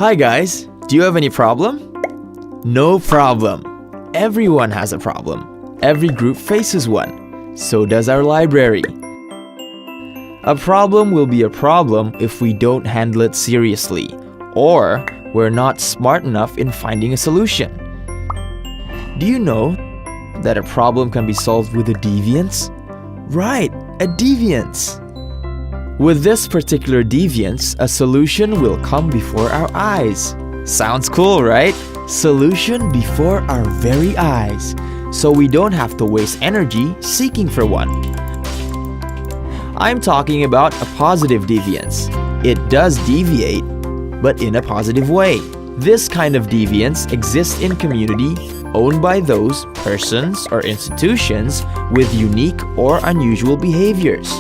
Hi guys, do you have any problem? No problem. Everyone has a problem. Every group faces one. So does our library. A problem will be a problem if we don't handle it seriously, or we're not smart enough in finding a solution. Do you know that a problem can be solved with a deviance? Right, a deviance. With this particular deviance, a solution will come before our eyes. Sounds cool, right? Solution before our very eyes, so we don't have to waste energy seeking for one. I'm talking about a positive deviance. It does deviate, but in a positive way. This kind of deviance exists in community owned by those persons or institutions with unique or unusual behaviors.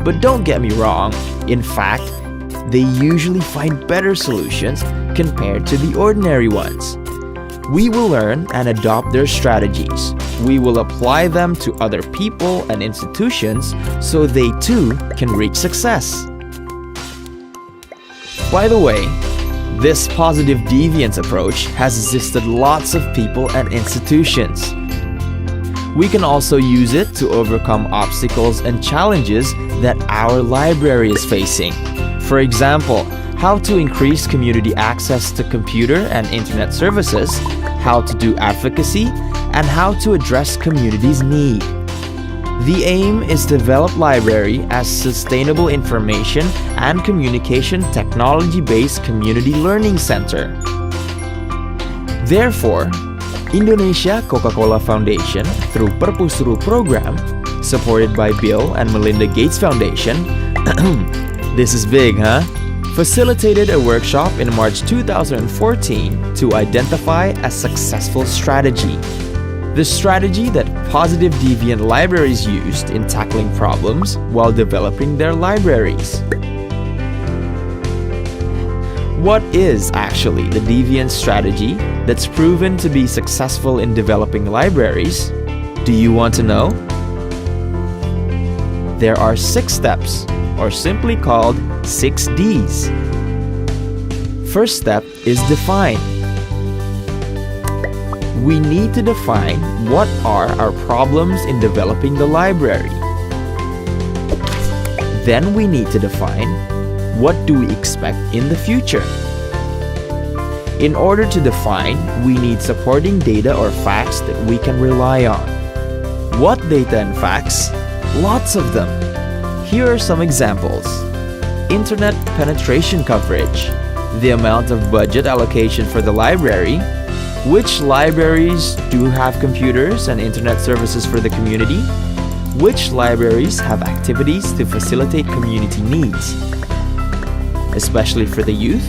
But don't get me wrong, in fact, they usually find better solutions compared to the ordinary ones. We will learn and adopt their strategies. We will apply them to other people and institutions so they too can reach success. By the way, this positive deviance approach has assisted lots of people and institutions. We can also use it to overcome obstacles and challenges that our library is facing. For example, how to increase community access to computer and internet services, how to do advocacy, and how to address community's need. The aim is to develop library as sustainable information and communication technology-based community learning center. Therefore, Indonesia Coca-Cola Foundation, through PerpuSeru program, supported by Bill and Melinda Gates Foundation, this is big, huh? Facilitated a workshop in March 2014 to identify a successful strategy. The strategy that positive deviant libraries used in tackling problems while developing their libraries. What is actually the deviant strategy that's proven to be successful in developing libraries? Do you want to know? There are 6 steps, or simply called 6 Ds. First step is define. We need to define what are our problems in developing the library. Then we need to define what do we expect in the future. In order to define, we need supporting data or facts that we can rely on. What data and facts? Lots of them. Here are some examples. Internet penetration coverage, the amount of budget allocation for the library, which libraries do have computers and internet services for the community, which libraries have activities to facilitate community needs, especially for the youth,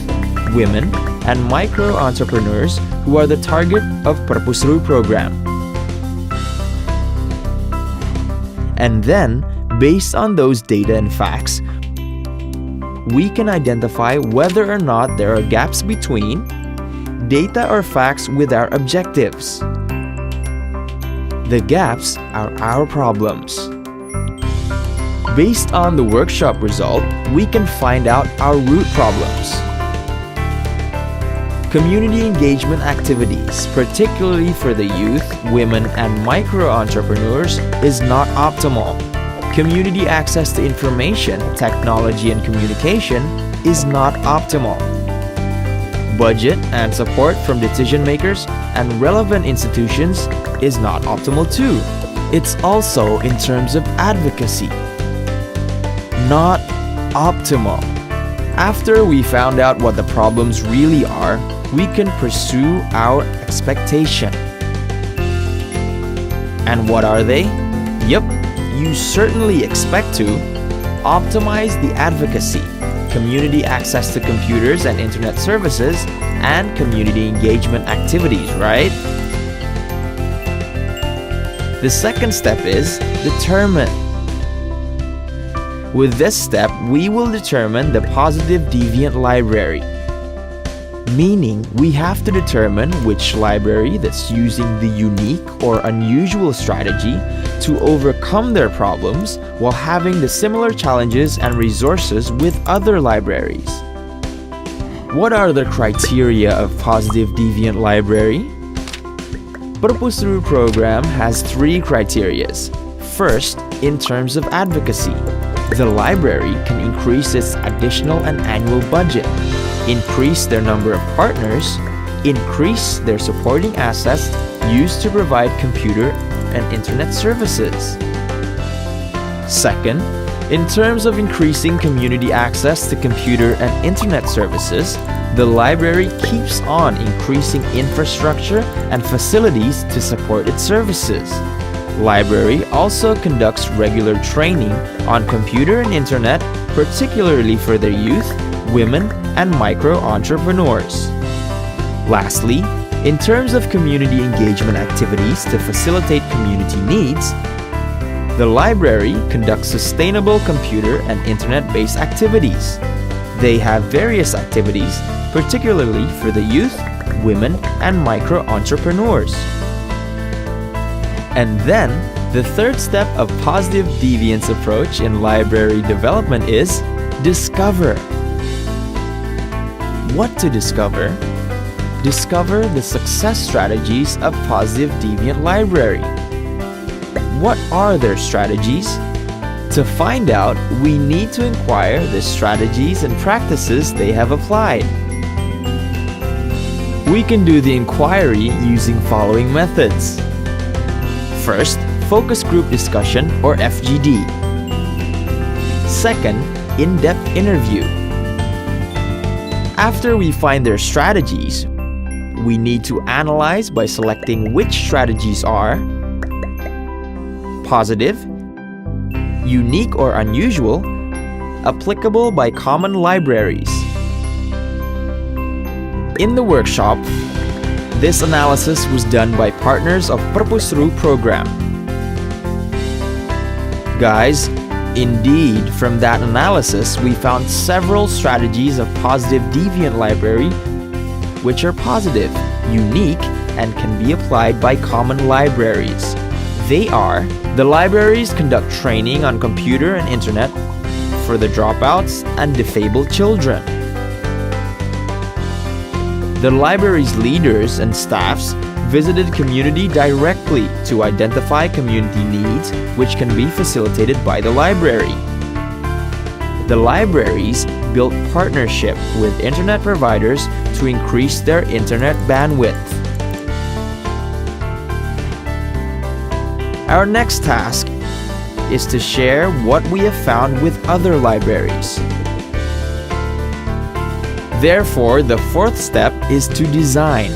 women, and micro-entrepreneurs who are the target of PerpuSeru program. And then, based on those data and facts, we can identify whether or not there are gaps between data or facts with our objectives. The gaps are our problems. Based on the workshop result, we can find out our root problems. Community engagement activities, particularly for the youth, women, and micro-entrepreneurs, is not optimal. Community access to information, technology, and communication is not optimal. Budget and support from decision makers and relevant institutions is not optimal too. It's also in terms of advocacy. Not optimal. After we found out what the problems really are, we can pursue our expectation. And what are they? Yep, you certainly expect to optimize the advocacy, community access to computers and internet services, and community engagement activities, right? The second step is determine. With this step, we will determine the positive deviant library. Meaning, we have to determine which library that's using the unique or unusual strategy to overcome their problems while having the similar challenges and resources with other libraries. What are the criteria of positive deviant library? PerpuSeru program has 3 criteria. First, in terms of advocacy, the library can increase its additional and annual budget, increase their number of partners, increase their supporting assets used to provide computer and internet services. Second, in terms of increasing community access to computer and internet services, the library keeps on increasing infrastructure and facilities to support its services. Library also conducts regular training on computer and internet, particularly for their youth, women, and micro-entrepreneurs. Lastly, in terms of community engagement activities to facilitate community needs, the library conducts sustainable computer and internet-based activities. They have various activities, particularly for the youth, women, and micro-entrepreneurs. And then, the third step of positive deviance approach in library development is discover. What to discover? Discover the success strategies of positive deviant library. What are their strategies? To find out, we need to inquire the strategies and practices they have applied. We can do the inquiry using following methods. First, focus group discussion or FGD. Second, in-depth interview. After we find their strategies, we need to analyze by selecting which strategies are positive, unique or unusual, applicable by common libraries. In the workshop, this analysis was done by partners of PerpuSeru program. Guys, indeed, from that analysis, we found several strategies of positive deviant library which are positive, unique, and can be applied by common libraries. They are: the libraries conduct training on computer and internet for the dropouts and disabled children. The library's leaders and staffs visited community directly to identify community needs which can be facilitated by the library. The libraries built partnership with internet providers to increase their internet bandwidth. Our next task is to share what we have found with other libraries. Therefore, the fourth step is to design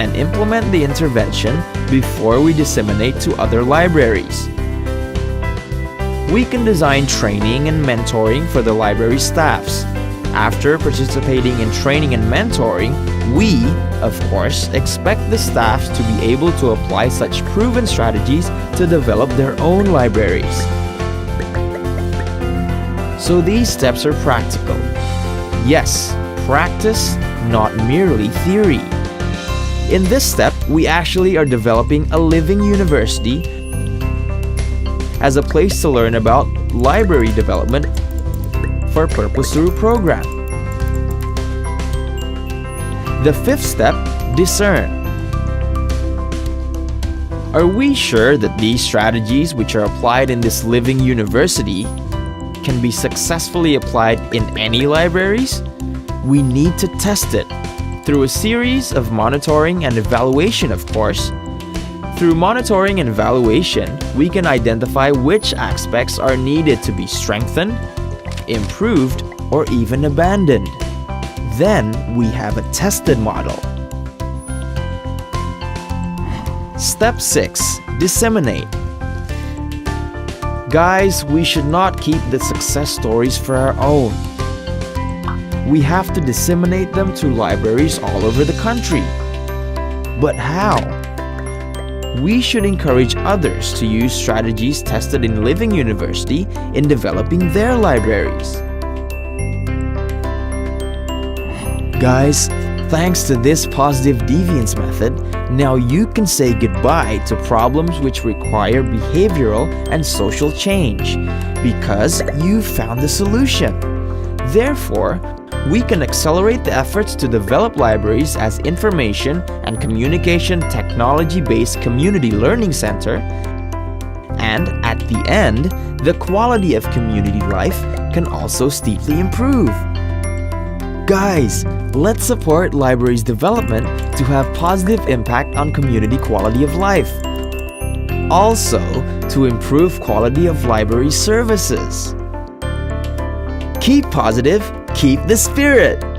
and implement the intervention before we disseminate to other libraries. We can design training and mentoring for the library staffs. After participating in training and mentoring, we, of course, expect the staffs to be able to apply such proven strategies to develop their own libraries. So these steps are practical. Yes, practice, not merely theory. In this step, we actually are developing a living university as a place to learn about library development for PerpuSeru program. The fifth step, discern. Are we sure that these strategies which are applied in this living university can be successfully applied in any libraries? We need to test it through a series of monitoring and evaluation, of course. Through monitoring and evaluation, we can identify which aspects are needed to be strengthened, improved, or even abandoned. Then we have a tested model. Step 6. Disseminate. Guys, we should not keep the success stories for our own. We have to disseminate them to libraries all over the country. But how? We should encourage others to use strategies tested in Living University in developing their libraries. Guys, thanks to this positive deviance method, now you can say goodbye to problems which require behavioral and social change because you found the solution. Therefore, we can accelerate the efforts to develop libraries as information and communication technology-based community learning center, and at the end, the quality of community life can also steeply improve. Guys, let's support libraries' development to have positive impact on community quality of life. Also, to improve quality of library services. Keep positive, keep the spirit!